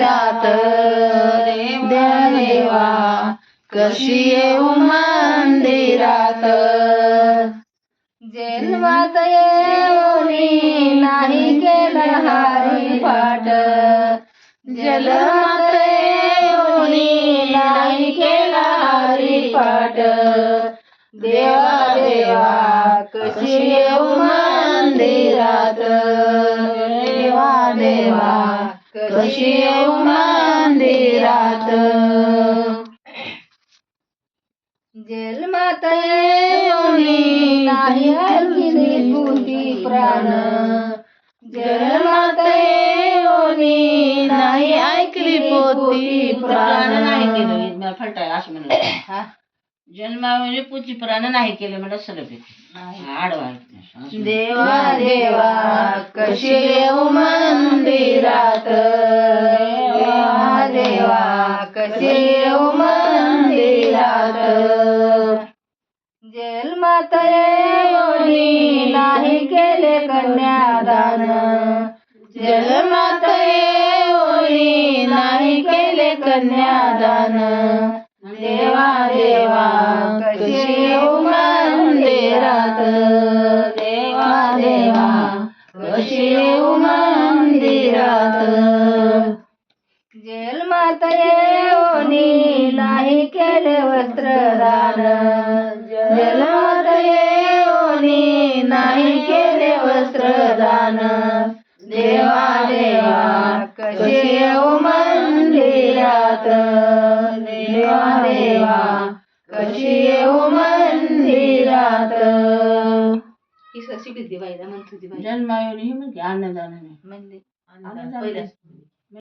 मंदिरात देवा कशी येऊ मंदिरात जन्मात येऊनी नाही केलं हरिपाठ जन्मात येऊनी नाही केला हरिपाठ देवा देवा कशी येऊ मंदिरात देवा देवा कशी येऊ मंदिरात जन्मात येऊनी नाही ऐकली पोती प्राण जन्मात येऊनी नाही ऐकली पोती प्राण नाही केलं मला फलटाय असं म्हणलं जन्मामध्ये पुती प्राण नाही केलं म्हणलं सलग आडवा देवा देवा कशी येऊ मंदिरात देवा देवा कशी येऊ मंदिरात जन्मात येऊनी नाही केले कन्यादान जन्मात येऊनी नाही केले कन्यादान देवा देवा कशी येऊ मंदिरात देवा देवा कशी येऊ मंदिरात जन्मात येऊनी नाही केले वस्त्रदान जन्मात येऊनी नाही केले वस्त्रदान देवा देवा कशी येऊ मंदिरात देवा देवा कशी येऊ मंदिरात जन्मायोनी म्हणजे अन्नदान म्हणजे